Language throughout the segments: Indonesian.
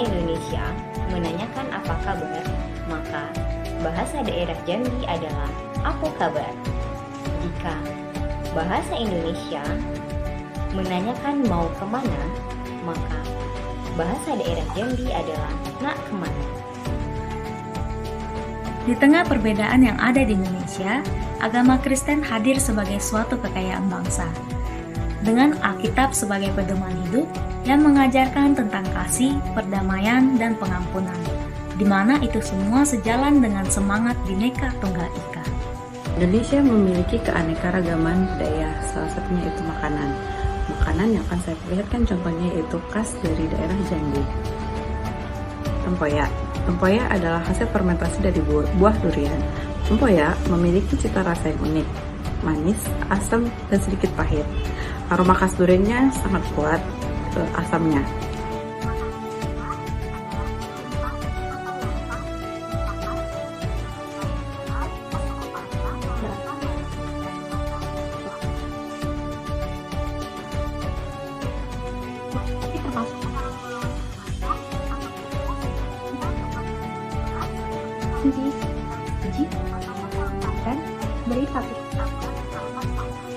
Indonesia menanyakan apa kabar, maka bahasa daerah Jambi adalah apa kabar. Jika bahasa Indonesia menanyakan mau kemana, maka bahasa daerah Jambi adalah nak kemana. Di tengah perbedaan yang ada di Indonesia, agama Kristen hadir sebagai suatu kekayaan bangsa. Dengan Alkitab sebagai pedoman hidup yang mengajarkan tentang kasih, perdamaian, dan pengampunan, di mana itu semua sejalan dengan semangat Bhinneka Tunggal Ika. Indonesia memiliki keanekaragaman budaya, salah satunya itu makanan. Makanan yang akan saya perlihatkan contohnya yaitu khas dari daerah Jambi. Tempoyak. Tempoyak adalah hasil fermentasi dari buah durian. Tempoyak memiliki cita rasa yang unik, manis, asam, dan sedikit pahit. Aroma khas duriannya sangat kuat asamnya.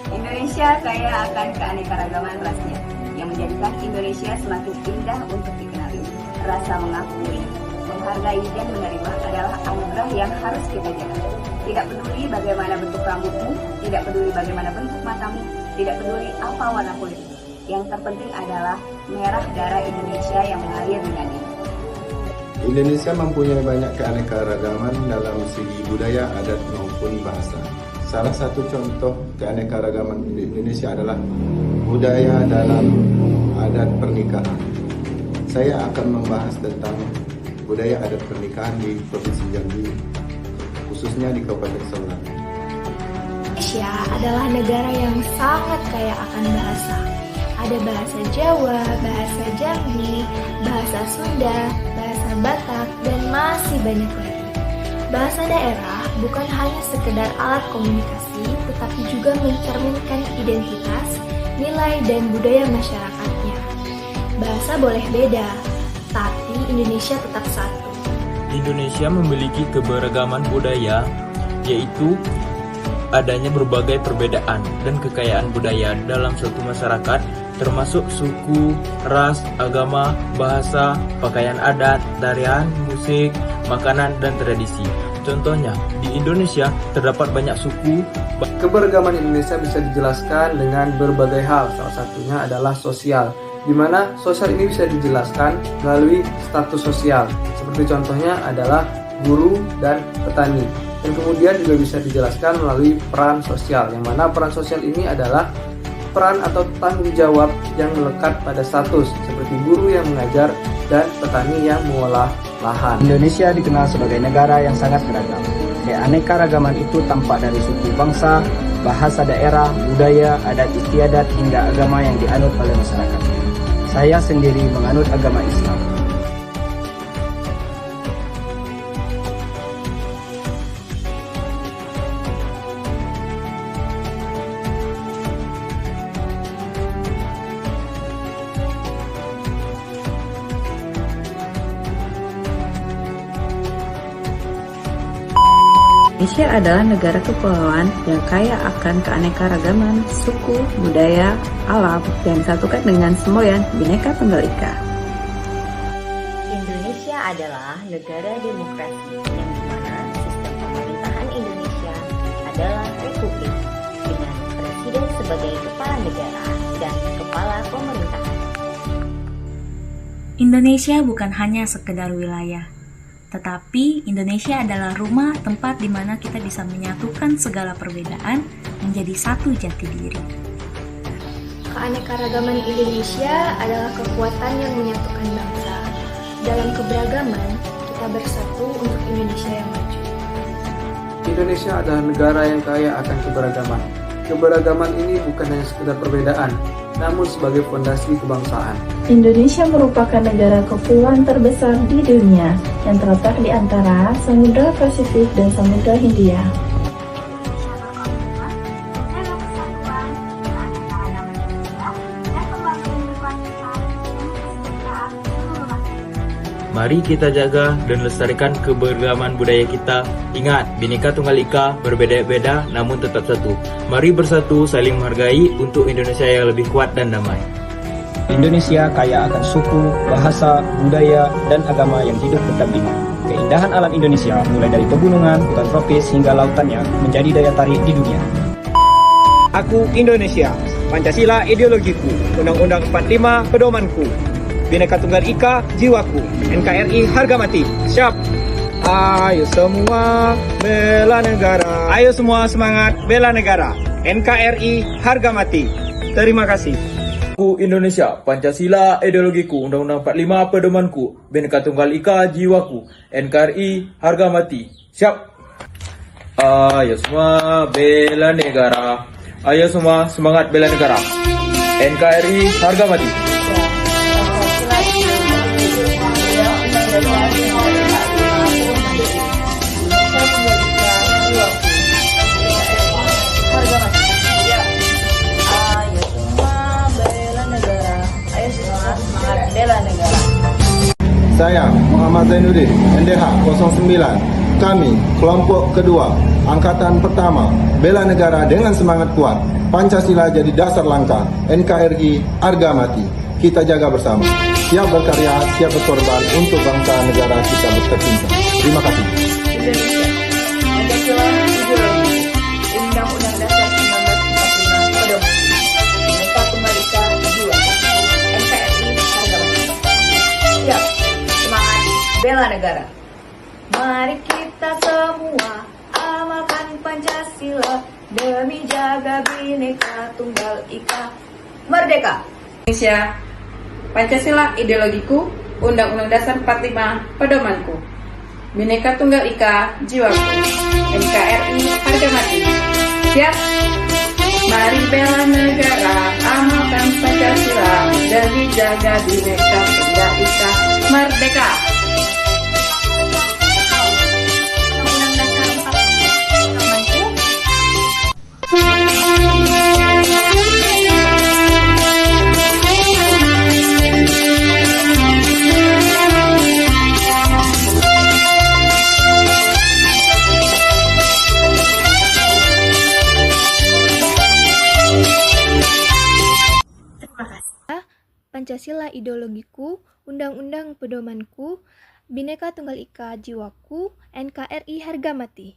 Indonesia kaya akan keanekaragaman rasnya yang menjadikan Indonesia semakin indah untuk dikenali. Rasa mengakui, menghargai, dan menerima adalah anugerah yang harus kita jaga. Tidak peduli bagaimana bentuk rambutmu, tidak peduli bagaimana bentuk matamu, tidak peduli apa warna kulitmu. Yang terpenting adalah merah darah Indonesia yang mengalir dengan ini. Indonesia mempunyai banyak keanekaragaman dalam segi budaya, adat maupun bahasa. Salah satu contoh keanekaragaman di Indonesia adalah budaya dalam adat pernikahan. Saya akan membahas tentang budaya adat pernikahan di Provinsi Jambi, khususnya di Kabupaten Semarang. Indonesia adalah negara yang sangat kaya akan bahasa. Ada bahasa Jawa, bahasa Jambi, bahasa Sunda, bahasa Batak, dan masih banyak lagi. Bahasa daerah bukan hanya sekedar alat komunikasi, tetapi juga mencerminkan identitas, nilai, dan budaya masyarakatnya. Bahasa boleh beda, tapi Indonesia tetap satu. Indonesia memiliki keberagaman budaya, yaitu adanya berbagai perbedaan dan kekayaan budaya dalam suatu masyarakat, termasuk suku, ras, agama, bahasa, pakaian adat, tarian, musik, makanan, dan tradisi. Contohnya, di Indonesia terdapat banyak suku. Keberagaman Indonesia bisa dijelaskan dengan berbagai hal, salah satunya adalah sosial, di mana sosial ini bisa dijelaskan melalui status sosial, seperti contohnya adalah guru dan petani. Dan kemudian juga bisa dijelaskan melalui peran sosial, yang mana peran sosial ini adalah peran atau tanggung jawab yang melekat pada status, seperti guru yang mengajar dan petani yang mengolah lahan. Indonesia dikenal sebagai negara yang sangat beragam. Keanekaragaman itu tampak dari suku bangsa, bahasa daerah, budaya, adat istiadat, hingga agama yang dianut oleh masyarakat. Saya sendiri menganut agama Islam. Indonesia adalah negara kepulauan yang kaya akan keanekaragaman suku, budaya, alam yang disatukan dengan semboyan Bhinneka Tunggal Ika. Indonesia adalah negara demokrasi yang dimana sistem pemerintahan Indonesia adalah republik dengan presiden sebagai kepala negara dan kepala pemerintahan. Indonesia bukan hanya sekedar wilayah, tetapi Indonesia adalah rumah tempat di mana kita bisa menyatukan segala perbedaan menjadi satu jati diri. Keanekaragaman Indonesia adalah kekuatan yang menyatukan bangsa. Dalam keberagaman, kita bersatu untuk Indonesia yang maju. Indonesia adalah negara yang kaya akan keberagaman. Keberagaman ini bukan hanya sekedar perbedaan, namun sebagai fondasi kebangsaan. Indonesia merupakan negara kepulauan terbesar di dunia yang terletak di antara Samudra Pasifik dan Samudra Hindia. Mari kita jaga dan lestarikan keberagaman budaya kita. Ingat, Bhinneka Tunggal Ika, berbeda-beda namun tetap satu. Mari bersatu saling menghargai untuk Indonesia yang lebih kuat dan damai. Indonesia kaya akan suku, bahasa, budaya, dan agama yang hidup berdampingan. Keindahan alam Indonesia, mulai dari pegunungan, hutan tropis, hingga lautannya, menjadi daya tarik di dunia. Aku Indonesia, Pancasila ideologiku, Undang-Undang 45 pedomanku, Bhinneka Tunggal Ika jiwaku, NKRI harga mati. Siap. Ayo semua bela negara. Ayo semua semangat bela negara. NKRI harga mati. Terima kasih. Aku Indonesia, Pancasila ideologiku, Undang-Undang 45 pedomanku, Bhinneka Tunggal Ika jiwaku, NKRI harga mati. Siap. Ayo semua bela negara. Ayo semua semangat bela negara. NKRI harga mati. Saya Muhammad Zainuddin, NDH 09. Kami, kelompok kedua, angkatan pertama, bela negara dengan semangat kuat. Pancasila jadi dasar langkah, NKRI harga mati. Kita jaga bersama. Siap berkarya, siap berkorban untuk bangsa negara kita tercinta. Terima kasih. Indonesia, Pancasila ideologi, Undang-Undang Dasar 1945 pedoman, Bhinneka Tunggal Ika jiwa, NKRI harga mati. Siap, semangat bela negara. Mari kita semua amalkan Pancasila demi jaga Bhinneka Tunggal Ika. Merdeka! Indonesia, Pancasila ideologiku, Undang-Undang Dasar 45 pedomanku, Bhinneka Tunggal Ika jiwaku, NKRI harga mati. Siap. Mari bela negara, amalkan Pancasila demi jaga Bhinneka Tunggal Ika. Merdeka! Pancasila ideologiku, Undang-Undang pedomanku, Bhinneka Tunggal Ika jiwaku, NKRI harga mati.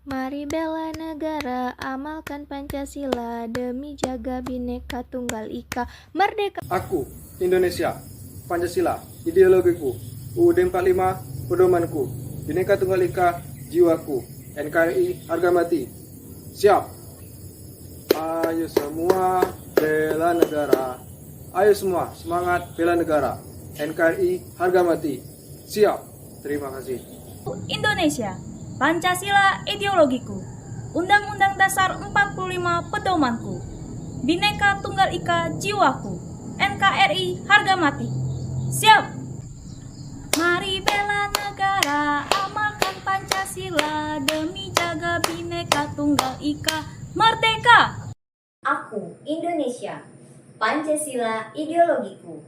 Mari bela negara, amalkan Pancasila demi jaga Bhinneka Tunggal Ika. Merdeka! Aku Indonesia, Pancasila ideologiku, UUD 45 pedomanku, Bhinneka Tunggal Ika jiwaku, NKRI harga mati. Siap. Ayo semua bela negara. Ayo semua semangat bela negara. NKRI harga mati. Siap. Terima kasih. Indonesia, Pancasila ideologiku, Undang-Undang Dasar 45 pedomanku, Bhinneka Tunggal Ika jiwaku, NKRI harga mati. Siap. Mari bela negara, amalkan Pancasila demi jaga Bhinneka Tunggal Ika. Merdeka! Aku Indonesia, Pancasila ideologiku,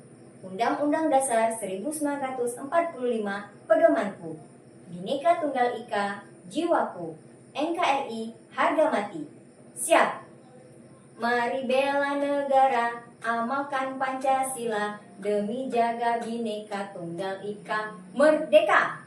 Undang-Undang Dasar 1945 pedomanku, Bhinneka Tunggal Ika jiwaku, NKRI harga mati. Siap. Mari bela negara, amalkan Pancasila demi jaga Bhinneka Tunggal Ika. Merdeka!